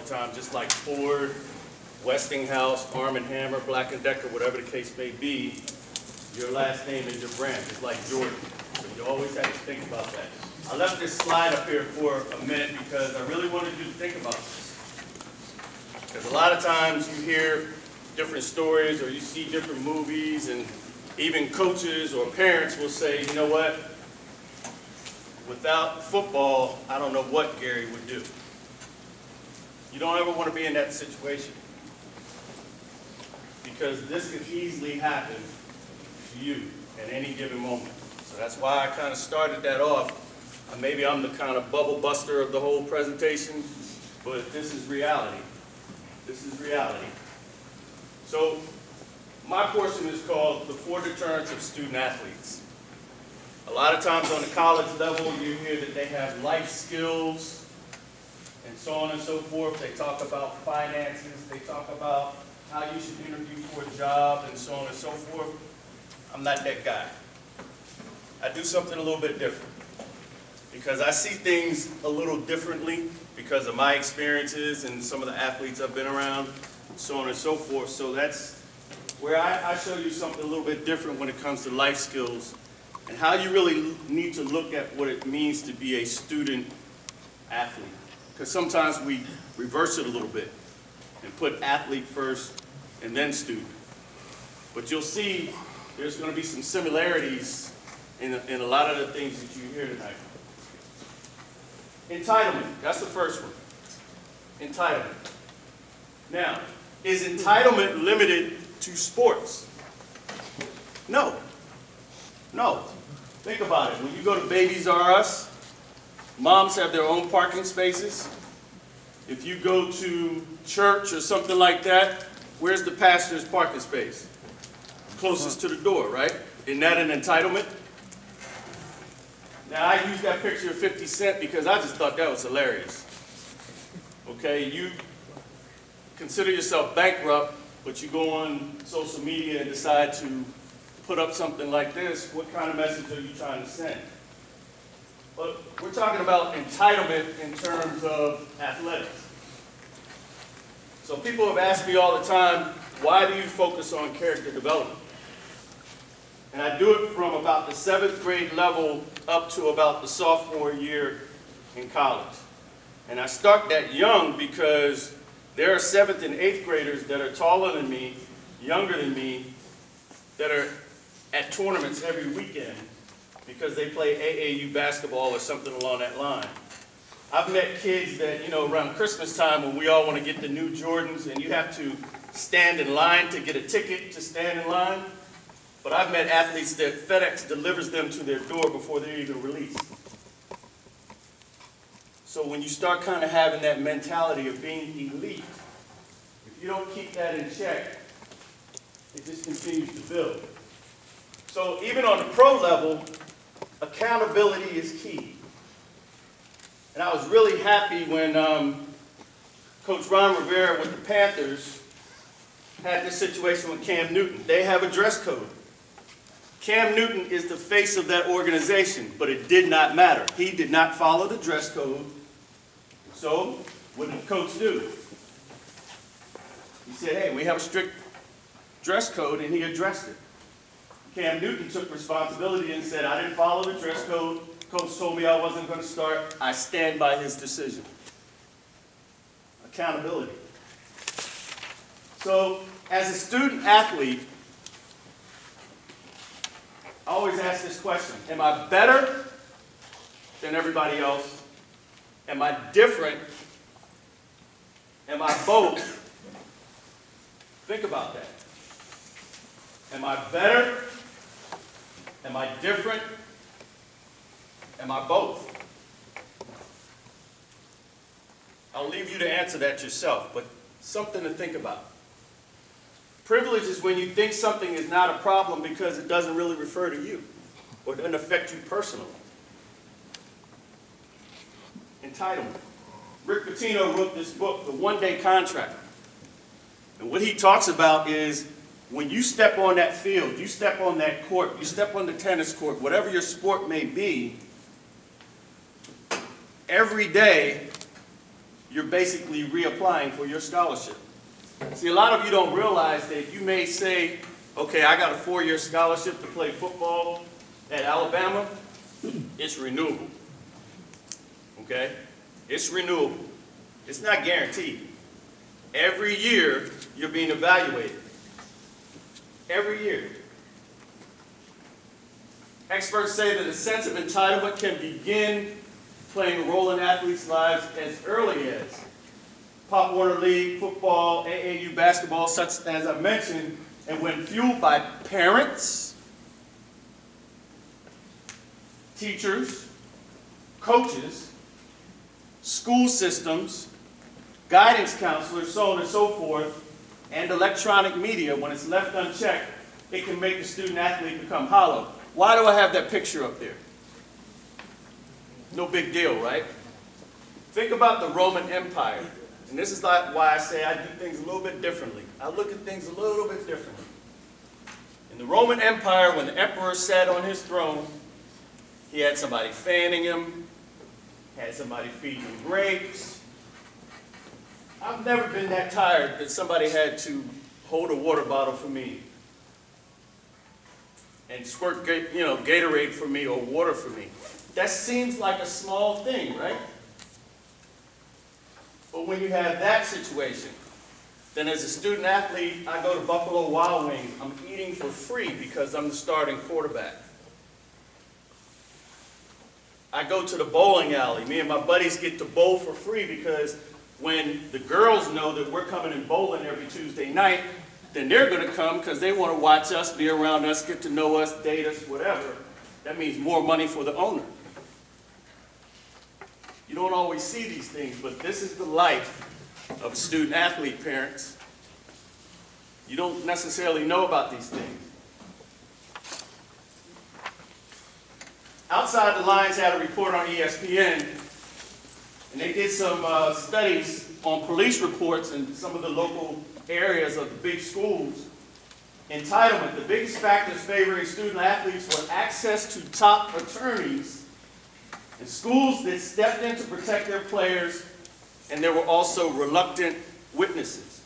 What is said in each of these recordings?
time, just like Ford, Westinghouse, Arm & Hammer, Black & Decker, whatever the case may be, your last name is your brand, just like Jordan. So you always have to think about that. I left this slide up here for a minute because I really wanted you to think about this. Because a lot of times you hear different stories or you see different movies, and even coaches or parents will say, you know what, without football, I don't know what Gerry would do. You don't ever want to be in that situation, because this could easily happen to you at any given moment. So that's why I kind of started that off. Maybe I'm the kind of bubble buster of the whole presentation, but this is reality. This is reality. So my portion is called The 4 Deterrents of Student Athletes. A lot of times on the college level, you hear that they have life skills and so on and so forth. They talk about finances. They talk about how you should interview for a job and so on and so forth. I'm not that guy. I do something a little bit different because I see things a little differently because of my experiences and some of the athletes I've been around and so on and so forth. So that's where I show you something a little bit different when it comes to life skills and how you really need to look at what it means to be a student athlete. Because sometimes we reverse it a little bit and put athlete first and then student. But you'll see there's going to be some similarities in a lot of the things that you hear tonight. Entitlement, that's the first one. Entitlement. Now, is entitlement limited to sports? No. No. Think about it. When you go to Babies R Us, moms have their own parking spaces. If you go to church or something like that, where's the pastor's parking space? Closest to the door, right? Isn't that an entitlement? Now, I use that picture of 50 Cent because I just thought that was hilarious. Okay, you consider yourself bankrupt, but you go on social media and decide to put up something like this. What kind of message are you trying to send? But we're talking about entitlement in terms of athletics. So people have asked me all the time, why do you focus on character development? And I do it from about the 7th grade level up to about the sophomore year in college. And I start that young because there are 7th and 8th graders that are taller than me, younger than me, that are at tournaments every weekend because they play AAU basketball or something along that line. I've met kids that, you know, around Christmas time when we all want to get the new Jordans and you have to stand in line to get a ticket to stand in line. But I've met athletes that FedEx delivers them to their door before they're even released. So when you start kind of having that mentality of being elite, if you don't keep that in check, it just continues to build. So even on the pro level, accountability is key. And I was really happy when Coach Ron Rivera with the Panthers had this situation with Cam Newton. They have a dress code. Cam Newton is the face of that organization, but it did not matter. He did not follow the dress code. So what did the coach do? He said, hey, we have a strict dress code, and he addressed it. Cam Newton took responsibility and said, I didn't follow the dress code. Coach told me I wasn't going to start. I stand by his decision. Accountability. So as a student athlete, I always ask this question, am I better than everybody else? Am I different? Am I both? Think about that. Am I better? Am I different? Am I both? I'll leave you to answer that yourself, but something to think about. Privilege is when you think something is not a problem because it doesn't really refer to you or doesn't affect you personally. Entitlement. Rick Pitino wrote this book, The One-Day Contract. And what he talks about is when you step on that field, you step on that court, you step on the tennis court, whatever your sport may be, every day you're basically reapplying for your scholarship. See, a lot of you don't realize that you may say, okay, I got a 4-year scholarship to play football at Alabama. It's renewable. Okay? It's renewable. It's not guaranteed. Every year, you're being evaluated. Every year. Experts say that a sense of entitlement can begin playing a role in athletes' lives as early as Pop Warner League, football, AAU basketball, such as I mentioned, and when fueled by parents, teachers, coaches, school systems, guidance counselors, so on and so forth, and electronic media, when it's left unchecked, it can make the student athlete become hollow. Why do I have that picture up there? No big deal, right? Think about the Roman Empire. And this is why I say I do things a little bit differently. I look at things a little bit differently. In the Roman Empire, when the emperor sat on his throne, he had somebody fanning him, had somebody feeding him grapes. I've never been that tired that somebody had to hold a water bottle for me and squirt, Gatorade for me or water for me. That seems like a small thing, right? But when you have that situation, then as a student athlete, I go to Buffalo Wild Wings. I'm eating for free because I'm the starting quarterback. I go to the bowling alley. Me and my buddies get to bowl for free because when the girls know that we're coming and bowling every Tuesday night, then they're going to come because they want to watch us, be around us, get to know us, date us, whatever. That means more money for the owner. You don't always see these things, but this is the life of a student athlete, parents. You don't necessarily know about these things. Outside the Lines had a report on ESPN, and they did some studies on police reports in some of the local areas of the big schools. Entitlement, the biggest factors favoring student athletes were access to top attorneys and schools that stepped in to protect their players, and there were also reluctant witnesses.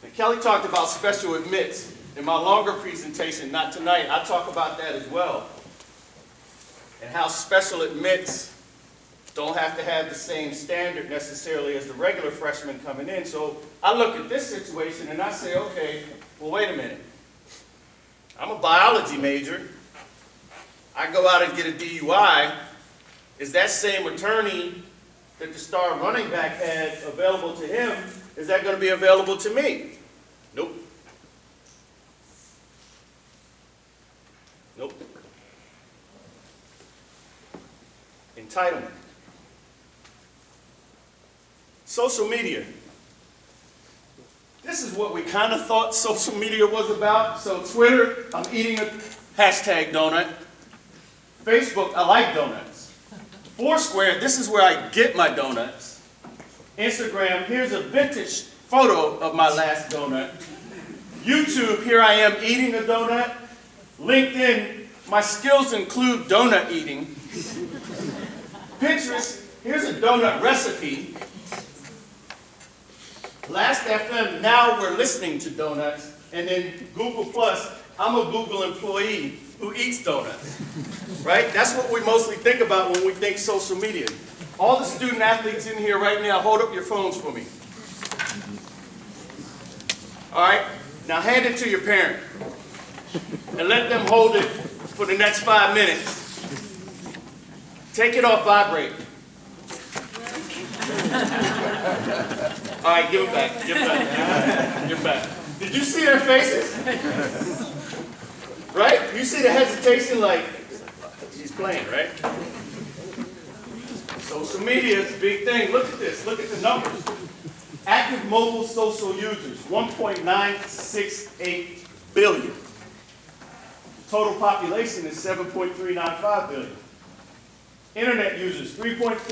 Now, Kelly talked about special admits. In my longer presentation, not tonight, I talk about that as well, and how special admits don't have to have the same standard necessarily as the regular freshmen coming in. So I look at this situation and I say, okay, well, wait a minute. I'm a biology major. I go out and get a DUI. Is that same attorney that the star running back had available to him, is that going to be available to me? Nope. Nope. Entitlement. Social media. This is what we kind of thought social media was about. So Twitter, I'm eating a hashtag donut. Facebook, I like donuts. Foursquare, this is where I get my donuts. Instagram, here's a vintage photo of my last donut. YouTube, here I am eating a donut. LinkedIn, my skills include donut eating. Pinterest, here's a donut recipe. Last.fm, now we're listening to donuts. And then Google+, I'm a Google employee who eats donuts. Right? That's what we mostly think about when we think social media. All the student athletes in here right now, hold up your phones for me. All right? Now hand it to your parent. And let them hold it for the next 5 minutes. Take it off vibrate. All right, give it back. Give it back. Give it back. Did you see their faces? Right? You see the hesitation like, he's playing, right? Social media is a big thing. Look at this. Look at the numbers. Active mobile social users, 1.968 billion. Total population is 7.395 billion. Internet users, 3.4